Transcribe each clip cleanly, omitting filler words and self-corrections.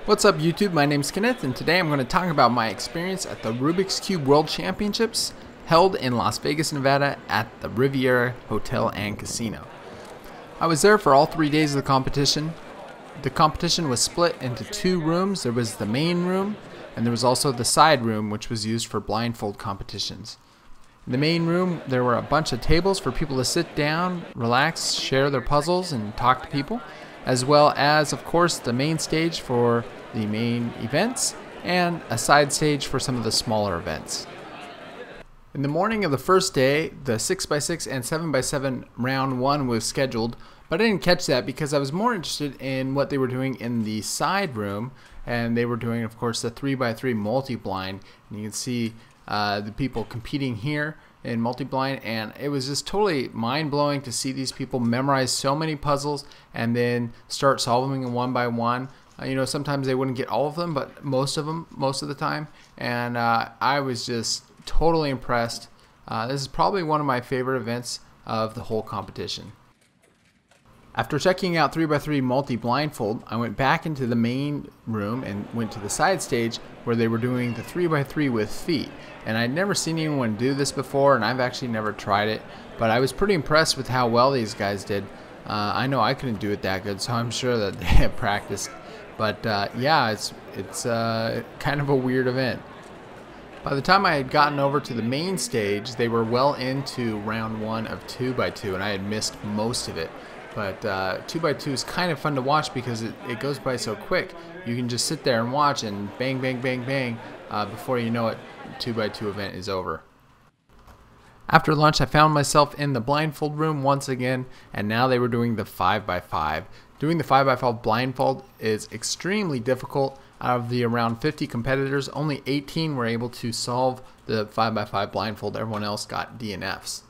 What's up YouTube, my name's Kenneth and today I'm going to talk about my experience at the Rubik's Cube World Championships held in Las Vegas, Nevada at the Riviera Hotel and Casino. I was there for all 3 days of the competition. The competition was split into 2 rooms. There was the main room and there was also the side room, which was used for blindfold competitions. In the main room there were a bunch of tables for people to sit down, relax, share their puzzles and talk to people, as well as of course the main stage for the main events and a side stage for some of the smaller events. In the morning of the first day, the 6x6 and 7x7 round 1 was scheduled, but I didn't catch that because I was more interested in what they were doing in the side room, and they were doing of course the 3x3 multi-blind, and you can see the people competing here in multi-blind, and it was just totally mind-blowing to see these people memorize so many puzzles and then start solving them one by one. You know, sometimes they wouldn't get all of them, but most of the time, and I was just totally impressed. This is probably one of my favorite events of the whole competition. After checking out 3x3 multi-blindfold, I went back into the main room and went to the side stage where they were doing the 3x3 with feet. And I'd never seen anyone do this before, and I've actually never tried it, but I was pretty impressed with how well these guys did. I know I couldn't do it that good, so I'm sure that they have practiced. But yeah, it's kind of a weird event. By the time I had gotten over to the main stage, they were well into round 1 of 2x2, and I had missed most of it. But 2x2 is kind of fun to watch because it goes by so quick. You can just sit there and watch and bang, bang, bang, bang. Before you know it, 2x2 event is over. After lunch, I found myself in the blindfold room once again, and now they were doing the 5x5. Doing the 5x5 blindfold is extremely difficult. Out of the around 50 competitors, only 18 were able to solve the 5x5 blindfold. Everyone else got DNFs.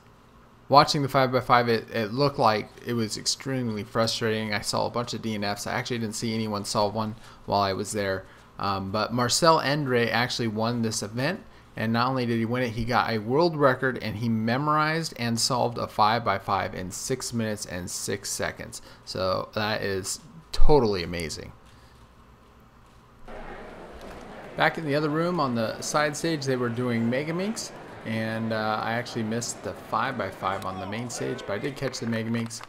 Watching the 5x5, it looked like it was extremely frustrating. I saw a bunch of DNFs. I actually didn't see anyone solve one while I was there. But Marcel Andre actually won this event, and not only did he win it, he got a world record, and he memorized and solved a 5x5 in 6 minutes and 6 seconds. So that is totally amazing. Back in the other room on the side stage, they were doing Pyraminx, and I actually missed the 5x5 on the main stage, but I did catch the Pyraminx.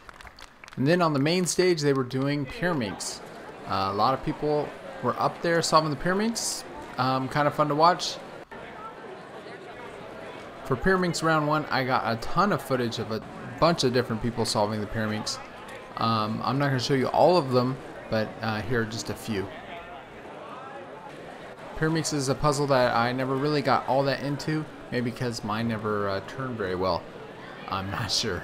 And then on the main stage, they were doing Pyraminx. A lot of people were up there solving the Pyraminx. Kind of fun to watch. For Pyraminx round 1, I got a ton of footage of a bunch of different people solving the Pyraminx. I'm not going to show you all of them, but here are just a few. Pyraminx is a puzzle that I never really got all that into, maybe because mine never turned very well. I'm not sure.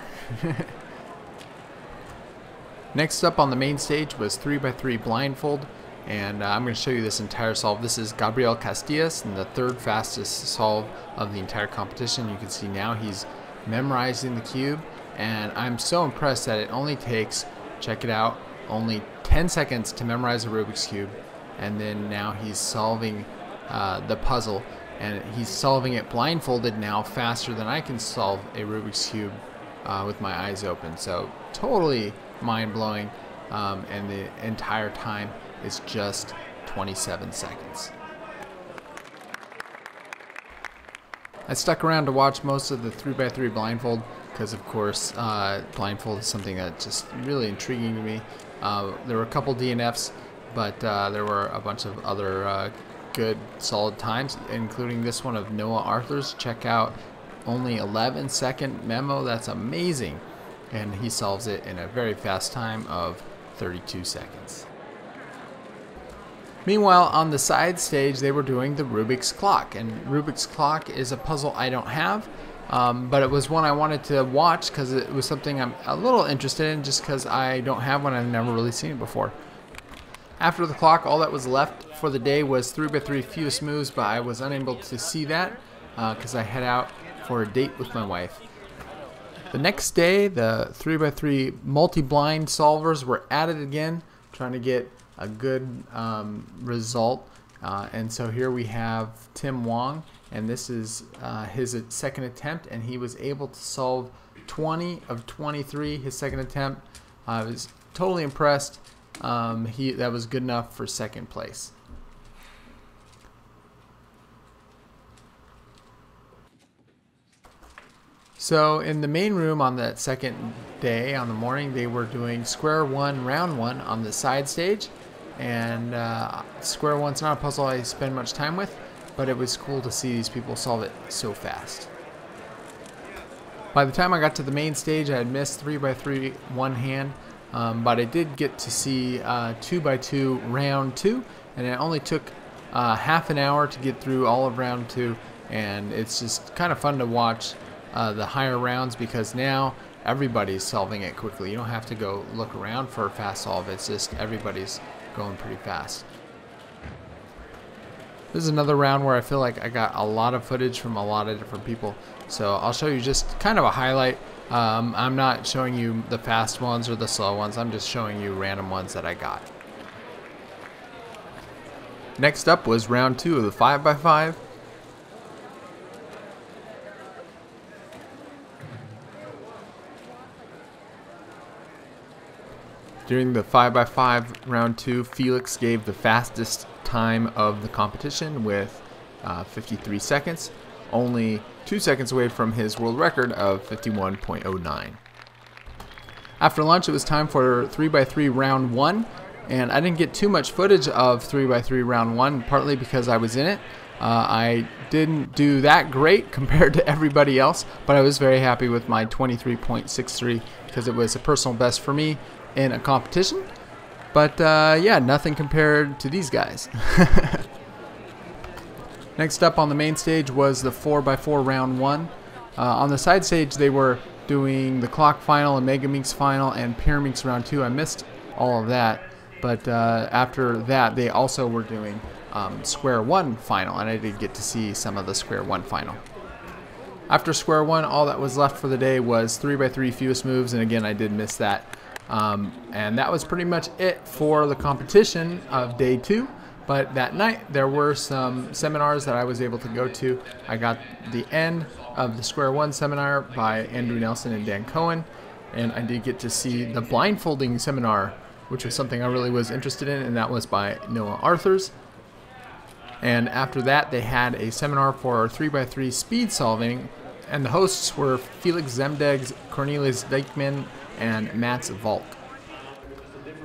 Next up on the main stage was 3x3 blindfold, and I'm going to show you this entire solve. This is Gabriel Castillas, and the 3rd fastest solve of the entire competition. You can see now he's memorizing the cube, and I'm so impressed that it only takes, check it out, only 10 seconds to memorize a Rubik's Cube, and then now he's solving the puzzle, and he's solving it blindfolded now faster than I can solve a Rubik's Cube with my eyes open. So totally mind-blowing, and the entire time is just 27 seconds. I stuck around to watch most of the 3x3 blindfold because of course blindfold is something that's just really intriguing to me. There were a couple DNFs, but there were a bunch of other good solid times, including this one of Noah Arthur's. Check out, only 11-second memo. That's amazing, and he solves it in a very fast time of 32 seconds. Meanwhile, on the side stage, they were doing the Rubik's Clock, and Rubik's Clock is a puzzle I don't have, but it was one I wanted to watch because it was something I'm a little interested in, just because I don't have one and I've never really seen it before. After the clock, all that was left for the day was 3x3 fewest moves, but I was unable to see that because I head out for a date with my wife. The next day, the 3x3 multi-blind solvers were at it again, trying to get a good result. And so here we have Tim Wong, and this is his 2nd attempt, and he was able to solve 20 of 23 his 2nd attempt. I was totally impressed. that was good enough for second place. So in the main room on that second day, on the morning, they were doing square one, round one on the side stage. And square one's not a puzzle I spend much time with, but it was cool to see these people solve it so fast. By the time I got to the main stage, I had missed 3x3 one hand, but I did get to see 2x2 round two, and it only took half an hour to get through all of round two, and it's just kind of fun to watch the higher rounds because now everybody's solving it quickly. You don't have to go look around for a fast solve. It's just everybody's going pretty fast. This is another round where I feel like I got a lot of footage from a lot of different people. So I'll show you just kind of a highlight. I'm not showing you the fast ones or the slow ones. I'm just showing you random ones that I got. Next up was round two of the 5x5. During the 5x5 round two, Felix gave the fastest time of the competition with 53 seconds, only 2 seconds away from his world record of 51.09. After lunch, it was time for 3x3 round one, and I didn't get too much footage of 3x3 round one, partly because I was in it. I didn't do that great compared to everybody else, but I was very happy with my 23.63 because it was a personal best for me in a competition. But yeah, nothing compared to these guys. Next up on the main stage was the 4x4 round one. On the side stage, they were doing the clock final and Megaminx final and Pyraminx round two. I missed all of that, but after that, they also were doing square one final, and I did get to see some of the square one final. After square one, all that was left for the day was 3x3 fewest moves, and again, I did miss that. And that was pretty much it for the competition of day two. But that night there were some seminars that I was able to go to. I got the end of the Square One seminar by Andrew Nelson and Dan Cohen, and I did get to see the Blindfolding Seminar, which was something I really was interested in, and that was by Noah Arthurs. And after that, they had a seminar for 3x3 speed solving, and the hosts were Felix Zemdegs, Cornelius Dykman, and Mats Volk.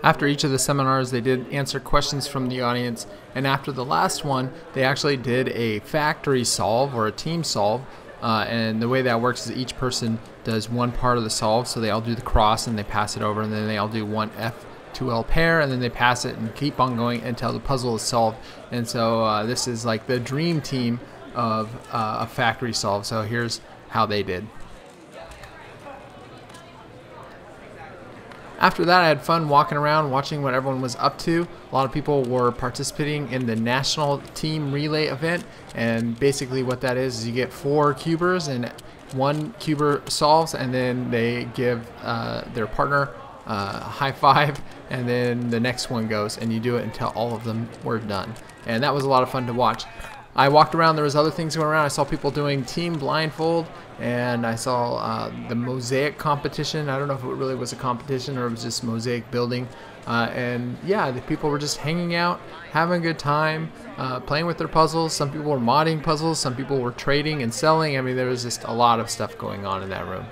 After each of the seminars, they did answer questions from the audience, and after the last one, they actually did a factory solve or a team solve, and the way that works is each person does one part of the solve, so they all do the cross and they pass it over, and then they all do one F2L pair, and then they pass it and keep on going until the puzzle is solved. And so this is like the dream team of a factory solve. So here's how they did. After that, I had fun walking around, watching what everyone was up to. A lot of people were participating in the national team relay event, and basically what that is you get 4 cubers, and one cuber solves, and then they give their partner a high five, and then the next one goes, and you do it until all of them were done. And that was a lot of fun to watch. I walked around, there was other things going around. I saw people doing team blindfold, and I saw the mosaic competition. I don't know if it really was a competition or it was just mosaic building. And yeah, the people were just hanging out, having a good time, playing with their puzzles. Some people were modding puzzles, some people were trading and selling. I mean, there was just a lot of stuff going on in that room.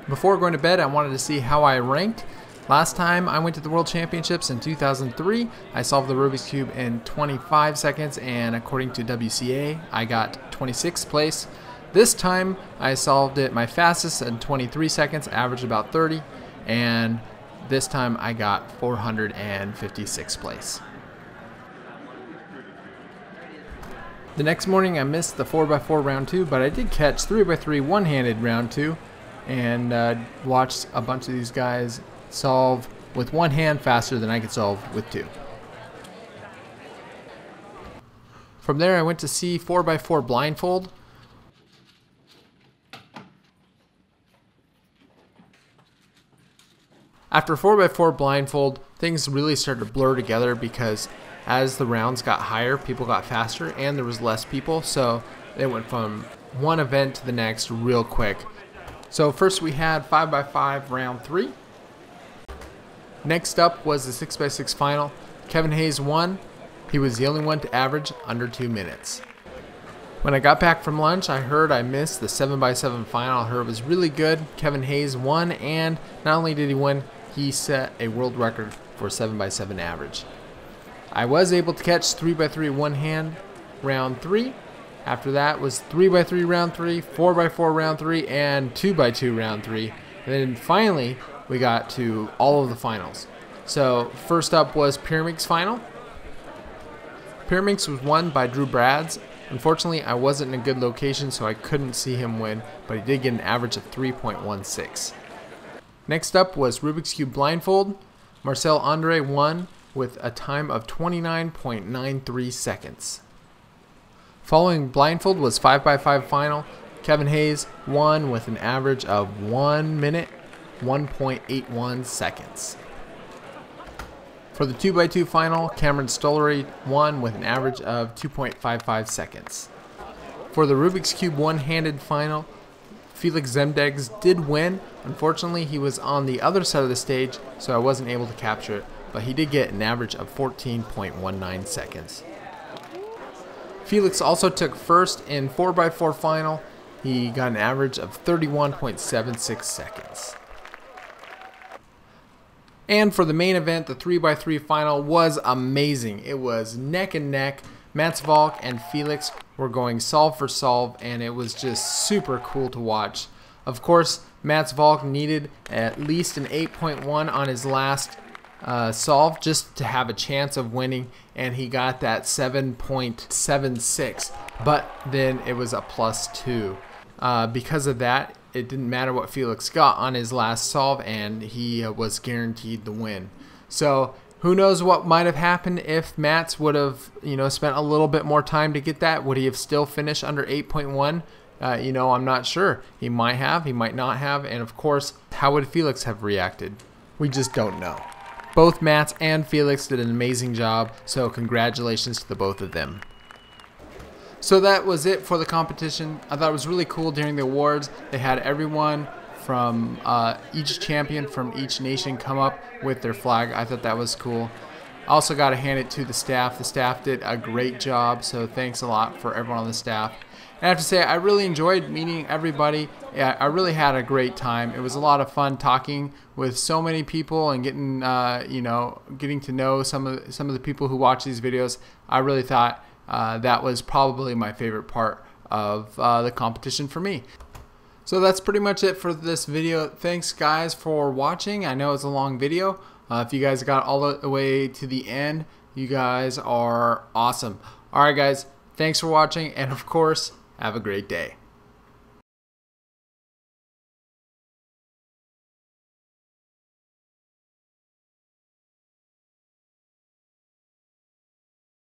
Before going to bed, I wanted to see how I ranked. Last time I went to the World Championships in 2003, I solved the Rubik's Cube in 25 seconds, and according to WCA, I got 26th place. This time I solved it my fastest in 23 seconds, averaged about 30, and this time I got 456th place. The next morning I missed the 4x4 round 2, but I did catch 3x3 one-handed round 2, and watched a bunch of these guys solve with one hand faster than I could solve with 2. From there I went to see 4x4 Blindfold. After 4x4 Blindfold, things really started to blur together because as the rounds got higher, people got faster and there was less people, so it went from one event to the next real quick. So first we had 5x5 round 3. Next up was the 6x6 final. Kevin Hayes won. He was the only one to average under 2 minutes. When I got back from lunch, I heard I missed the 7x7 final. I heard it was really good. Kevin Hayes won, and not only did he win, he set a world record for 7x7 average. I was able to catch 3x3 one hand round 3. After that was 3x3 round 3, 4x4 round 3, and 2x2 round 3. And then finally, we got to all of the finals. So first up was Pyraminx final. Pyraminx was won by Drew Brads. Unfortunately, I wasn't in a good location, so I couldn't see him win, but he did get an average of 3.16. Next up was Rubik's Cube Blindfold. Marcel Andre won with a time of 29.93 seconds. Following Blindfold was 5x5 final. Kevin Hayes won with an average of 1 minute, 1.81 seconds. For the 2x2 final, Cameron Stollery won with an average of 2.55 seconds. For the Rubik's Cube one-handed final, Felix Zemdegs did win. Unfortunately, he was on the other side of the stage, so I wasn't able to capture it, but he did get an average of 14.19 seconds. Felix also took first in 4x4 final. He got an average of 31.76 seconds. And for the main event, the 3x3 final was amazing. It was neck and neck. Mats Valk and Felix were going solve for solve, and it was just super cool to watch. Of course, Mats Valk needed at least an 8.1 on his last solve just to have a chance of winning, and he got that 7.76, but then it was a +2. Because of that, it didn't matter what Felix got on his last solve, and he was guaranteed the win. So who knows what might have happened if Mats would have, spent a little bit more time to get that? Would he have still finished under 8.1? I'm not sure. He might have, he might not have, and of course, how would Felix have reacted? We just don't know. Both Mats and Felix did an amazing job, so congratulations to the both of them. So that was it for the competition. I thought it was really cool during the awards. They had everyone from each champion from each nation come up with their flag. I thought that was cool. Also got to hand it to the staff. The staff did a great job, so thanks a lot for everyone on the staff. And I have to say, I really enjoyed meeting everybody. Yeah, I really had a great time. It was a lot of fun talking with so many people and getting, getting to know some of the people who watch these videos. I really thought that was probably my favorite part of the competition for me. So that's pretty much it for this video. Thanks guys for watching. I know it's a long video. If you guys got all the way to the end, you guys are awesome. Alright guys, thanks for watching, and of course, have a great day.